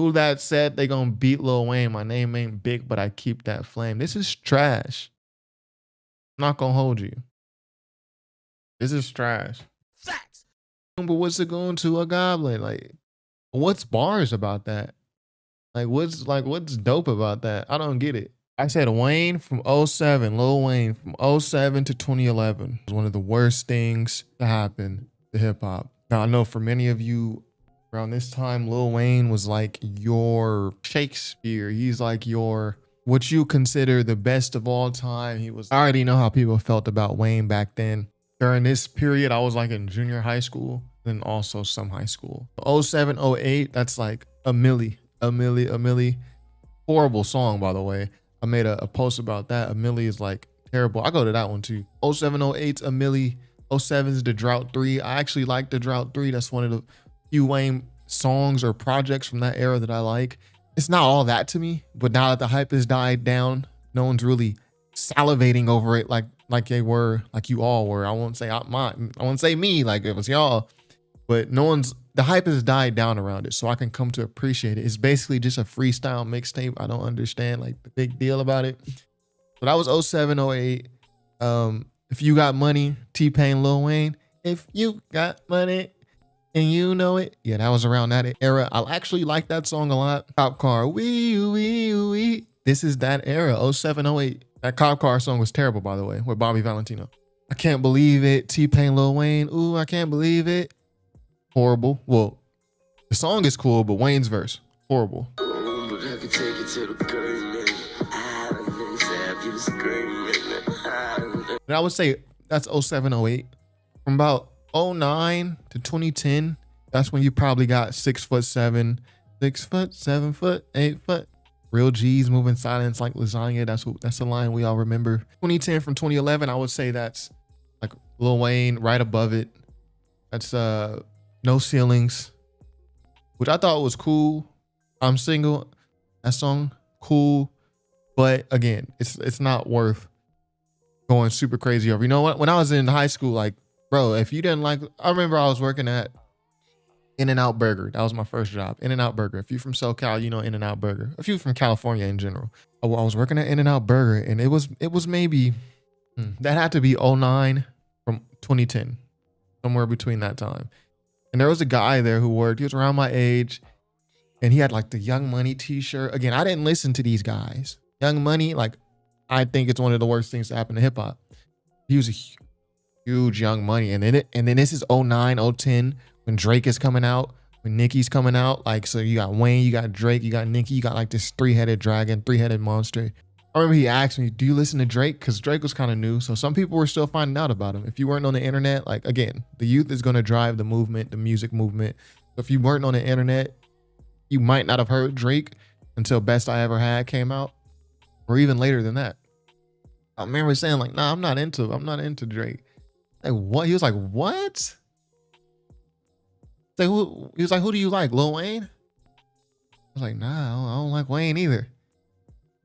Who that said they gonna beat Lil Wayne? My name ain't big, but I keep that flame. This is trash. I'm not gonna hold you. This is trash. Facts. But what's it going to a goblin? Like, what's bars about that? Like, what's dope about that? I don't get it. I said Wayne from '07, Lil Wayne from '07 to 2011 was one of the worst things to happen to hip hop. Now I know for many of you around this time, Lil Wayne was like your Shakespeare. He's like your, what you consider the best of all time. I already know how people felt about Wayne back then. During this period, I was like in junior high school and also some high school. '07, '08, that's like a Milli. Horrible song, by the way. I made a post about that. A Milli is like terrible. I go to that one too. '07, '08's a Milli. '07's The Drought 3. I actually like The Drought 3. That's one of the few Wayne songs or projects from that era that I like. It's not all that to me, but now that the hype has died down, no one's really salivating over it like they were, like you all were. I won't say me, like it was y'all, but the hype has died down around it, so I can come to appreciate it. It's basically just a freestyle mixtape. I don't understand like the big deal about it. But that was '07, '08. If You Got Money, T-Pain, Lil Wayne. If you got money and you know it. Yeah, that was around that era. I actually like that song a lot. Cop Car, wee. This is that era, '07, '08. That Cop Car song was terrible, by the way, with Bobby Valentino. I Can't Believe It, T-Pain, Lil Wayne. Ooh, I Can't Believe It. Horrible. Well, the song is cool, but Wayne's verse, horrible. And I would say that's '07, '08. From about '09 to 2010, that's when you probably got 6'7", 6 foot, 7 foot, 8 foot. Real G's moving silence like lasagna. That's the line we all remember. 2010 from 2011, I would say that's like Lil Wayne right above it. That's No Ceilings, which I thought was cool. I'm Single, that song, cool. But again, it's not worth going super crazy over. You know what? When I was in high school, like, bro, if you didn't like, I remember I was working at In-N-Out Burger. That was my first job, In-N-Out Burger. If you're from SoCal, you know In-N-Out Burger. If you're from California in general, I was working at In-N-Out Burger, and it was maybe, that had to be '09 from 2010, somewhere between that time. And there was a guy there who worked, he was around my age, and he had like the Young Money t-shirt. Again, I didn't listen to these guys. Young Money, like, I think it's one of the worst things to happen to hip hop. He was a huge Young Money. And then this is '09, '10, when Drake is coming out, when Nicki's coming out. Like, so you got Wayne, you got Drake, you got Nicki, you got like this three-headed dragon, three-headed monster. I remember he asked me, do you listen to Drake? Because Drake was kind of new. So some people were still finding out about him. If you weren't on the internet, like, again, the youth is going to drive the movement, the music movement. So if you weren't on the internet, you might not have heard Drake until Best I Ever Had came out, or even later than that. I remember saying like, nah, I'm not into Drake. Like, what? He was like, what? Like, who? He was like, who do you like, Lil Wayne? I was like, nah, I don't like Wayne either.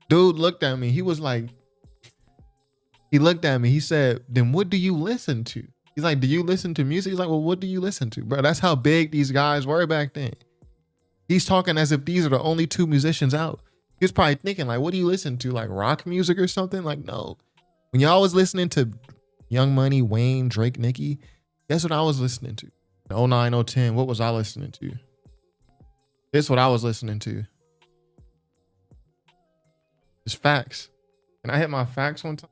Dude looked at me. He was like, he looked at me. He said, then what do you listen to? He's like, do you listen to music? He's like, well, what do you listen to? Bro, that's how big these guys were back then. He's talking as if these are the only two musicians out. He was probably thinking like, what do you listen to? Like rock music or something? Like, no. When y'all was listening to Young Money, Wayne, Drake, Nicki, guess what I was listening to? In '09, '10, what was I listening to? This is what I was listening to. It's facts. Can I hit my facts one time?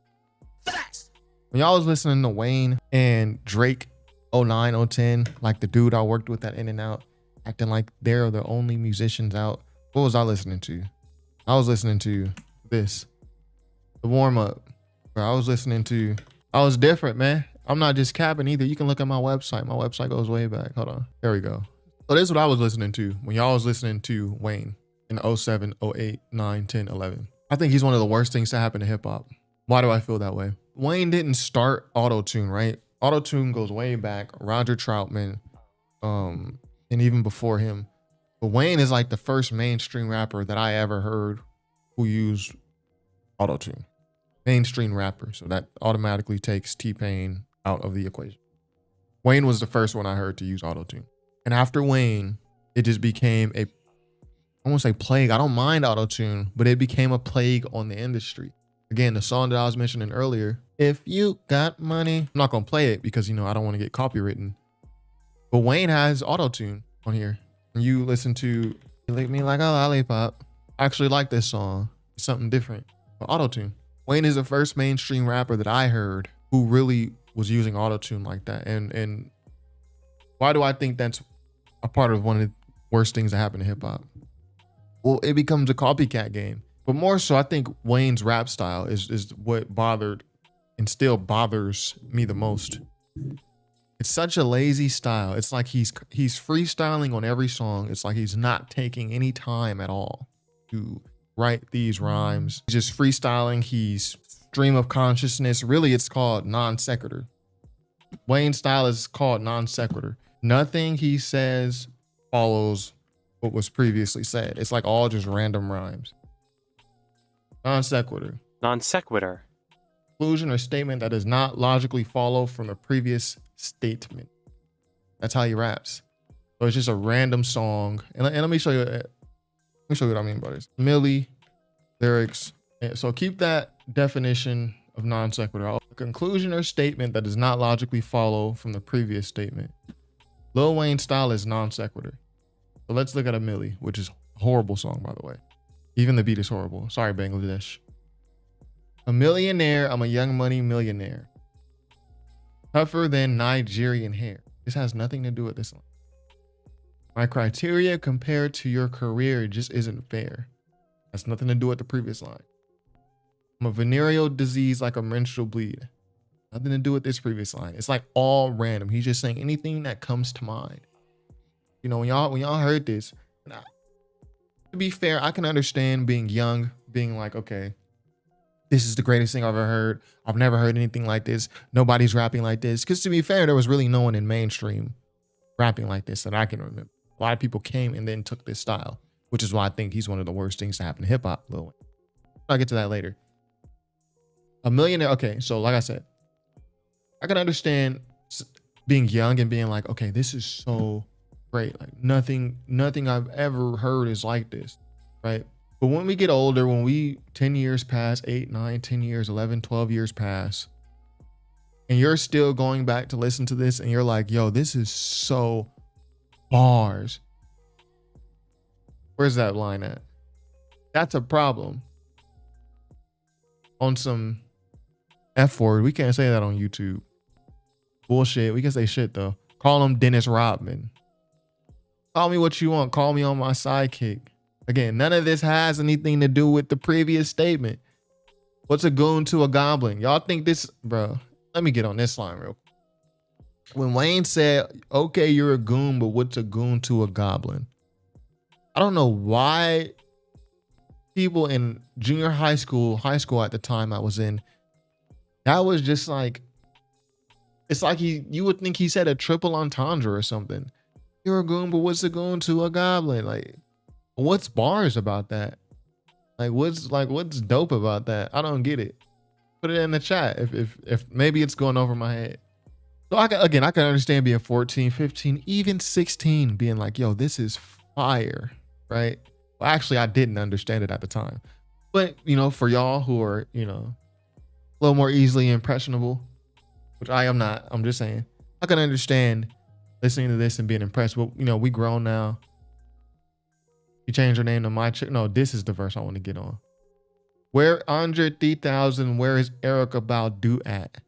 Facts. When y'all was listening to Wayne and Drake, '09, '10, like the dude I worked with at In-N-Out, acting like they're the only musicians out. What was I listening to? I was listening to this, the warm up. I was different, man. I'm not just capping either. You can look at my website. My website goes way back. Hold on. There we go. So this is what I was listening to when y'all was listening to Wayne in '07, '08, '09, '10, '11. I think he's one of the worst things to happen to hip hop. Why do I feel that way? Wayne didn't start Autotune, right? Autotune goes way back. Roger Troutman, and even before him. But Wayne is like the first mainstream rapper that I ever heard who used Autotune. Mainstream rapper. So that automatically takes T-Pain out of the equation. Wayne was the first one I heard to use Autotune. And after Wayne, it just became a I won't say plague. I don't mind auto-tune, but it became a plague on the industry. Again, the song that I was mentioning earlier, if you got money, I'm not gonna play it because, you know, I don't want to get copywritten. But Wayne has auto-tune on here. And you listen to You Lick Me Like a Lollipop. I actually like this song. It's something different. But auto-tune. Wayne is the first mainstream rapper that I heard who really was using auto-tune like that. And why do I think that's a part of one of the worst things that happen to hip hop? Well, it becomes a copycat game. But more so, I think Wayne's rap style is what bothered and still bothers me the most. It's such a lazy style. It's like he's freestyling on every song. It's like he's not taking any time at all to write these rhymes. He's just freestyling. He's stream of consciousness. Really, it's called non sequitur. Wayne's style is called non sequitur. Nothing he says follows what was previously said. It's like all just random rhymes. Non sequitur. Non sequitur. Conclusion or statement that does not logically follow from the previous statement. That's how he raps. So it's just a random song. And let me show you. Let me show you what I mean by this. Milli lyrics. So keep that definition of non sequitur. A conclusion or statement that does not logically follow from the previous statement. Lil Wayne's style is non sequitur. So let's look at a Milli, which is a horrible song, by the way. Even the beat is horrible. Sorry, Bangladesh. A millionaire, I'm a young money millionaire. Tougher than Nigerian hair. This has nothing to do with this one. My criteria compared to your career just isn't fair. Has nothing to do with the previous line. I'm a venereal disease like a menstrual bleed. Nothing to do with this previous line. It's like all random. He's just saying anything that comes to mind. You know, when y'all heard this, to be fair, I can understand being young, being like, okay, this is the greatest thing I've ever heard. I've never heard anything like this. Nobody's rapping like this. Because to be fair, there was really no one in mainstream rapping like this that I can remember. A lot of people came and then took this style, which is why I think he's one of the worst things to happen to hip hop, Lil Wayne. I'll get to that later. A millionaire. Okay, so like I said, I can understand being young and being like, okay, this is so great. Like nothing I've ever heard is like this, right? But when we get older, when 10 years pass, 8, 9, 10 years, 11, 12 years pass, and you're still going back to listen to this and you're like, yo, this is so bars. Where's that line at? That's a problem. On some F word, we can't say that on YouTube. Bullshit. We can say shit though. Call him Dennis Rodman. Call me what you want. Call me on my sidekick. Again, none of this has anything to do with the previous statement. What's a goon to a goblin? Y'all think this, bro? Let me get on this line real quick. When Wayne said, okay, you're a goon, but what's a goon to a goblin? I don't know why people in junior high school at the time I was in, that was just like, it's like you would think he said a triple entendre or something. You're a goon, but what's a goon to a goblin? Like, what's bars about that? Like, what's dope about that? I don't get it. Put it in the chat if maybe it's going over my head. So I can understand being 14, 15, even 16 being like, yo, this is fire, right? Well, actually, I didn't understand it at the time. But, you know, for y'all who are, you know, a little more easily impressionable, which I am not, I'm just saying, I can understand listening to this and being impressed. But, you know, we grown now. You change your name to my chick. No, this is the verse I want to get on. Where Andre 3000, where is Erica Badu at?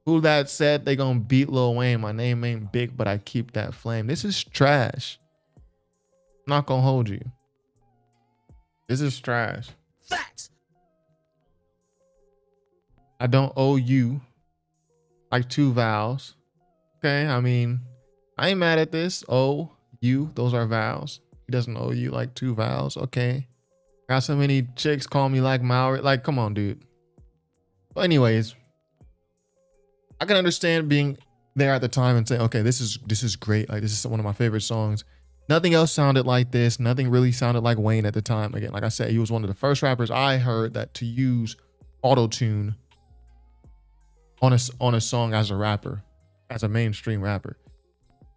Who that said they gonna beat Lil Wayne? My name ain't big, but I keep that flame. This is trash. I'm not gonna hold you. This is trash. Facts. I don't owe you like 2 vowels. Okay, I mean, I ain't mad at this. Oh, you, those are vowels. He doesn't owe you like 2 vowels. Okay. Got so many chicks call me like Maori. Like, come on, dude. But anyways, I can understand being there at the time and saying, okay, this is great. Like, this is one of my favorite songs. Nothing else sounded like this. Nothing really sounded like Wayne at the time. Again, like I said, he was one of the first rappers I heard that to use auto-tune on a song as a rapper, as a mainstream rapper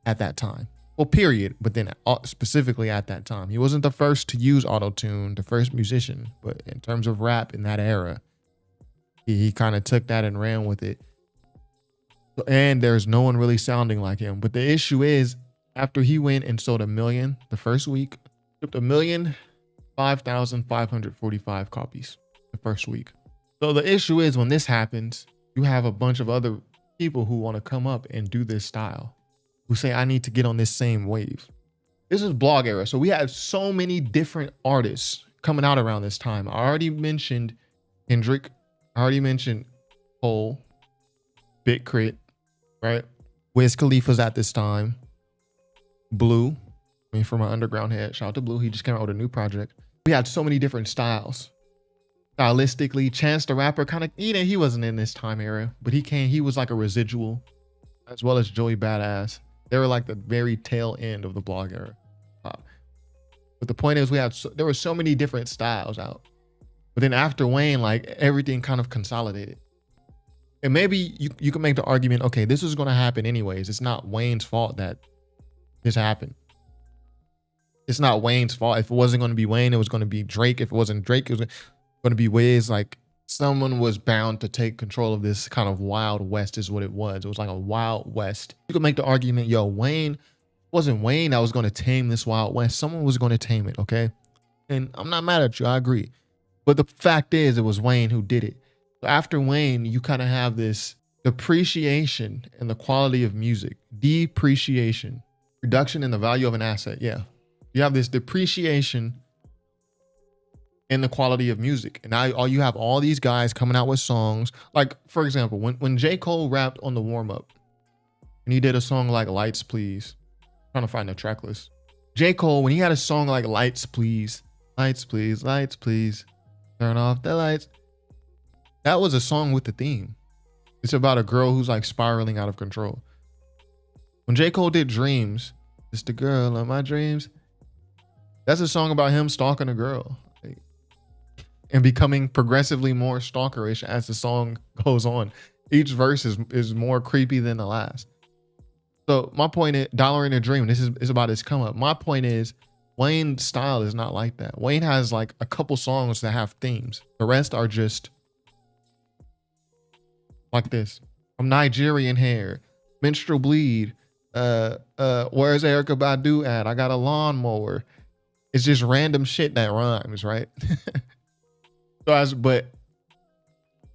at that time. Well, period. But then specifically at that time, he wasn't the first to use Autotune, the first musician. But in terms of rap in that era, he kind of took that and ran with it. And there's no one really sounding like him. But the issue is, after he went and sold 1 million the first week, shipped 1,005,545 copies the first week. So the issue is, when this happens, you have a bunch of other people who want to come up and do this style, who say, I need to get on this same wave. This is blog era. So we had so many different artists coming out around this time. I already mentioned Kendrick. I already mentioned Cole, Big Crit, right? Wiz Khalifa's at this time. Blue, I mean, from my underground head, shout out to Blue. He just came out with a new project. We had so many different styles. Stylistically, Chance the Rapper kind of, he wasn't in this time era, but he was like a residual, as well as Joey Badass. They were like the very tail end of the blog era. But the point is, there were so many different styles out. But then after Wayne, like, everything kind of consolidated. And maybe you can make the argument, okay, this was going to happen anyways. It's not Wayne's fault that this happened. It's not Wayne's fault. If it wasn't going to be Wayne, it was going to be Drake. If it wasn't Drake, it was going to be Wiz. Like, someone was bound to take control of this kind of Wild West is what it was. It was like a Wild West. You could make the argument, yo, Wayne, wasn't Wayne that was going to tame this Wild West. Someone was going to tame it, okay? And I'm not mad at you. I agree. But the fact is, it was Wayne who did it. So after Wayne, you kind of have this depreciation in the quality of music. Depreciation. Reduction in the value of an asset. Yeah. You have this depreciation in the quality of music. And now you have all these guys coming out with songs. Like, for example, when J. Cole rapped on the warm-up, and he did a song like Lights, Please. I'm trying to find the track list. J. Cole, when he had a song like Lights, Please, Lights, Please, Lights, Please, turn off the lights. That was a song with the theme. It's about a girl who's like spiraling out of control. When J. Cole did Dreams, it's the girl of my dreams. That's a song about him stalking a girl, like, and becoming progressively more stalkerish as the song goes on. Each verse is more creepy than the last. So my point is, Dollar in a Dream, this is about his come up. My point is, Wayne's style is not like that. Wayne has like a couple songs that have themes. The rest are just like this. I'm Nigerian hair, menstrual bleed. Where's Erykah Badu at? I got a lawnmower. It's just random shit that rhymes, right? But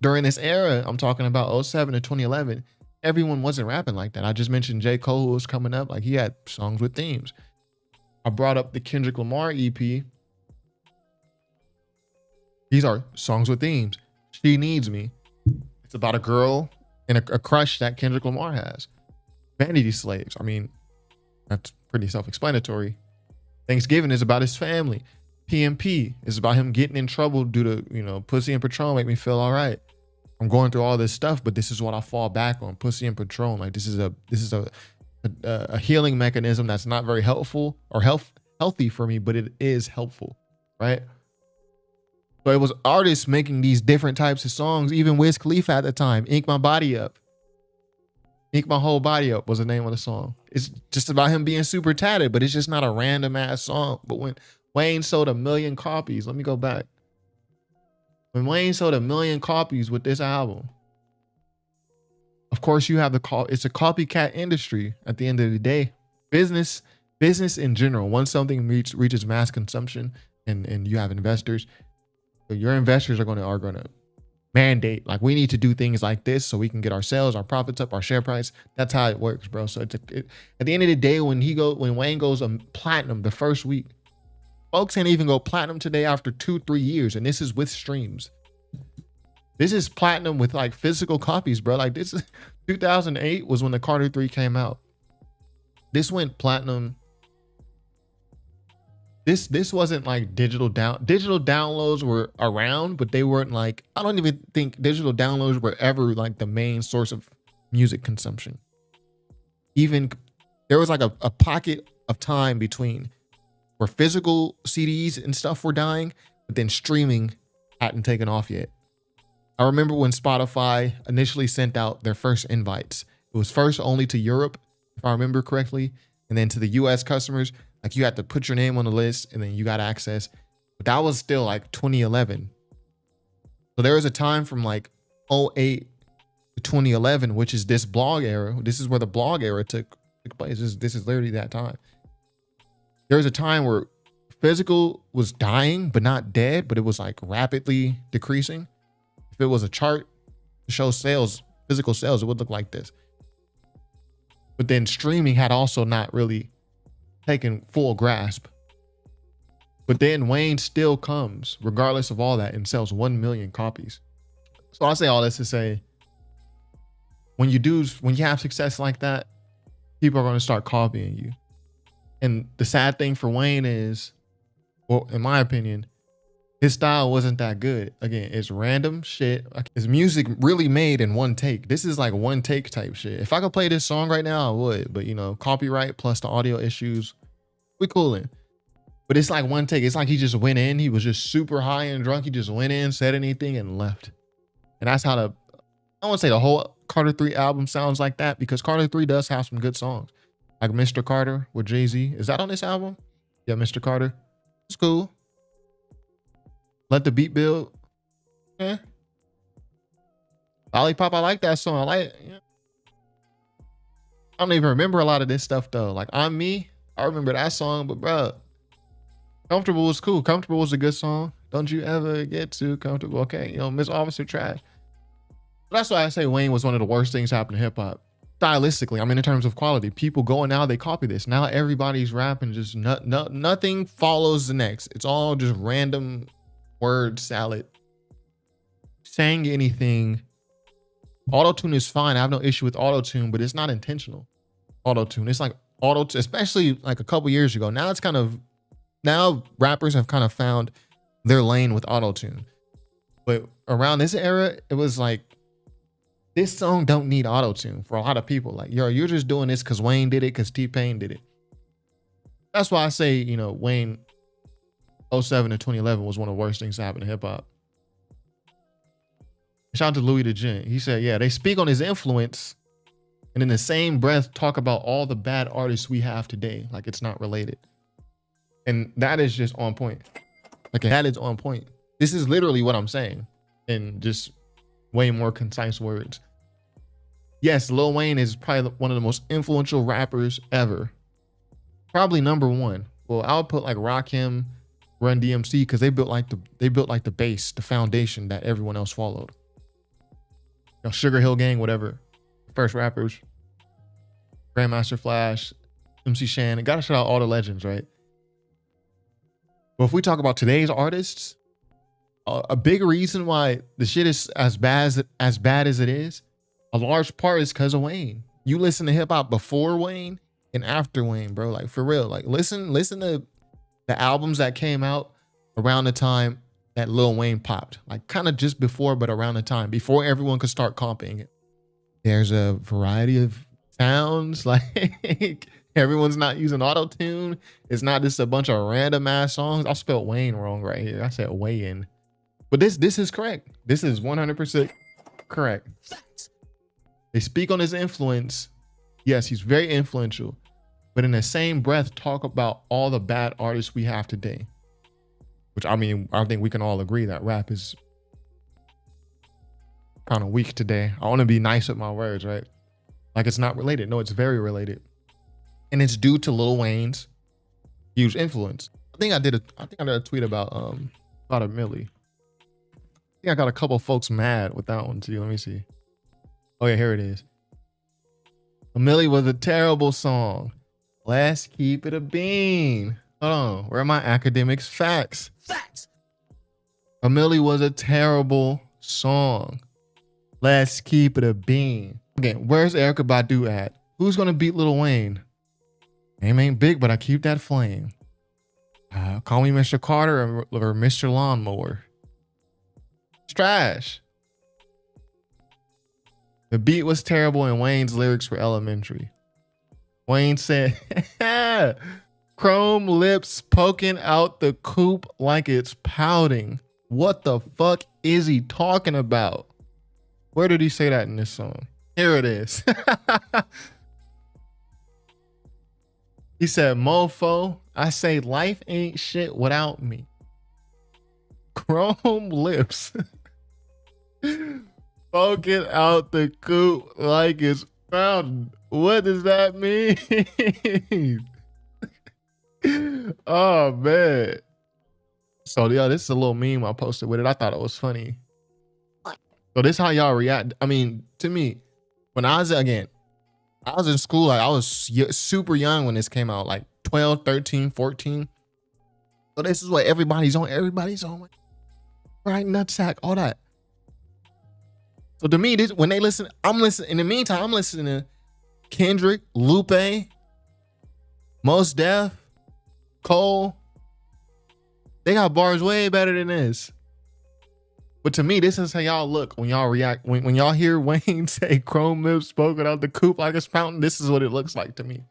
during this era, I'm talking about 07 to 2011, everyone wasn't rapping like that. I just mentioned J. Cole, who was coming up. Like, he had songs with themes. I brought up the Kendrick Lamar EP. These are songs with themes. She Needs Me. It's about a girl and a crush that Kendrick Lamar has. Vanity Slaves. I mean, that's pretty self-explanatory. Thanksgiving is about his family. PMP is about him getting in trouble due to, pussy and Patron make me feel all right. I'm going through all this stuff, but this is what I fall back on. Pussy and Patron. Like, this is a healing mechanism that's not very helpful or healthy for me, but it is helpful, right? So it was artists making these different types of songs. Even Wiz Khalifa at the time, Ink My Body Up. Ink My Whole Body Up was the name of the song. It's just about him being super tatted, but it's just not a random ass song. But when Wayne sold 1 million copies, let me go back. When Wayne sold 1 million copies with this album, of course you have it's a copycat industry at the end of the day. Business in general, once something reaches mass consumption and you have investors, so your investors are going to mandate, like, we need to do things like this so we can get our sales, our profits up, our share price. That's how it works, bro. So at the end of the day, when Wayne goes platinum the first week, folks can't even go platinum today after 2-3 years, and this is with streams. This is platinum with like physical copies, bro. Like, this is 2008 was when the Carter 3 came out. This went platinum. This wasn't like digital downloads were around, but they weren't like, I don't even think digital downloads were ever like the main source of music consumption. Even there was like a pocket of time between where physical CDs and stuff were dying, but then streaming hadn't taken off yet. I remember when Spotify initially sent out their first invites. It was first only to Europe, if I remember correctly. And then to the US customers, like you had to put your name on the list and then you got access. But that was still like 2011. So there was a time from like 08 to 2011, which is this blog era. This is where the blog era took place. This is literally that time. There was a time where physical was dying, but not dead, but it was like rapidly decreasing. If it was a chart to show sales, physical sales, it would look like this. But then streaming had also not really taken full grasp. But then Wayne still comes, regardless of all that, and sells 1 million copies. So I say all this to say, when you have success like that, people are going to start copying you. And the sad thing for Wayne is, well, in my opinion, his style wasn't that good. Again, it's random shit. His music really made in one take. This is like one take type shit. If I could play this song right now, I would. But you know, copyright plus the audio issues, we coolin'. But it's like one take. It's like he just went in. He was just super high and drunk. He just went in, said anything, and left. And that's how I won't say the whole Carter 3 album sounds like that, because Carter 3 does have some good songs. Like Mr. Carter with Jay-Z. Is that on this album? Yeah, Mr. Carter. It's cool. Let the Beat Build. Yeah. Lollipop, I like that song. Yeah. I don't even remember a lot of this stuff though. Like I'm Me, I remember that song, but bro, Comfortable was cool. Comfortable was a good song. Don't you ever get too comfortable. Okay, you know, Miss Officer trash. But that's why I say Wayne was one of the worst things happening to hip hop. Stylistically, I mean, in terms of quality, people go and now they copy this. Now everybody's rapping, just nothing follows the next. It's all just random word salad. Saying anything. Autotune is fine. I have no issue with autotune, but it's not intentional. Autotune. It's like especially like a couple years ago. Now rappers have kind of found their lane with autotune. But around this era, it was like, this song don't need autotune for a lot of people. Like, yo, you're just doing this because Wayne did it, because T-Pain did it. That's why I say, you know, Wayne 07 to 2011 was one of the worst things to happen to hip hop. Shout out to Louis the Gent. He said, yeah, they speak on his influence and in the same breath talk about all the bad artists we have today. Like it's not related. And that is just on point. Like that is on point. This is literally what I'm saying in just way more concise words. Yes, Lil Wayne is probably one of the most influential rappers ever. Probably number one. Well, I would put like Rakim, Run DMC, because they built like the base, the foundation that everyone else followed. You know, Sugar Hill Gang, whatever. First rappers. Grandmaster Flash, MC Shan. Gotta shout out all the legends, right? But if we talk about today's artists, a big reason why the shit is as bad as it is, a large part is because of Wayne. You listen to hip hop before Wayne and after Wayne, bro. Like for real. Like listen to the albums that came out around the time that Lil Wayne popped. Like kind of just before, but around the time before everyone could start comping it. There's a variety of sounds. Like everyone's not using auto-tune. It's not just a bunch of random ass songs. I spelled Wayne wrong right here. I said Wayne. But this is correct. This is 100% correct. They speak on his influence. Yes, he's very influential. But in the same breath, talk about all the bad artists we have today. Which, I mean, I think we can all agree that rap is kind of weak today. I want to be nice with my words, right? Like it's not related. No, it's very related. And it's due to Lil Wayne's huge influence. I think I did a tweet about a Milli. I think I got a couple folks mad with that one too. Let me see. Oh yeah, here it is. Milli was a terrible song. Let's keep it a bean. Hold on, where are my academics facts? Facts. Milli was a terrible song. Let's keep it a bean. Okay, where's Erykah Badu at? Who's gonna beat Lil Wayne? Name ain't big, but I keep that flame. Call me Mr. Carter or Mr. Lawnmower. It's trash. The beat was terrible and Wayne's lyrics were elementary. Wayne said, chrome lips poking out the coupe like it's pouting. What the fuck is he talking about? Where did he say that in this song? Here it is. He said, mofo, I say life ain't shit without me. Chrome lips. Poking out the coop like it's fountain. What does that mean? Oh, man. So, yeah, this is a little meme I posted with it. I thought it was funny. So this is how y'all react. I mean, to me, when I was in school, like I was super young when this came out, like 12, 13, 14. So this is what everybody's on. Everybody's on. Right, nutsack, all that. So to me, this, when they listen, I'm listening. In the meantime, I'm listening to Kendrick, Lupe, Mos Def, Cole. They got bars way better than this. But to me, this is how y'all look when y'all react. When y'all hear Wayne say chrome lips spoken out the coop like a fountain, this is what it looks like to me.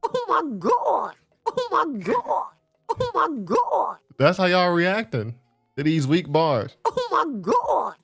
Oh my God. Oh my God. Oh my God. That's how y'all reacting to these weak bars. Oh my God.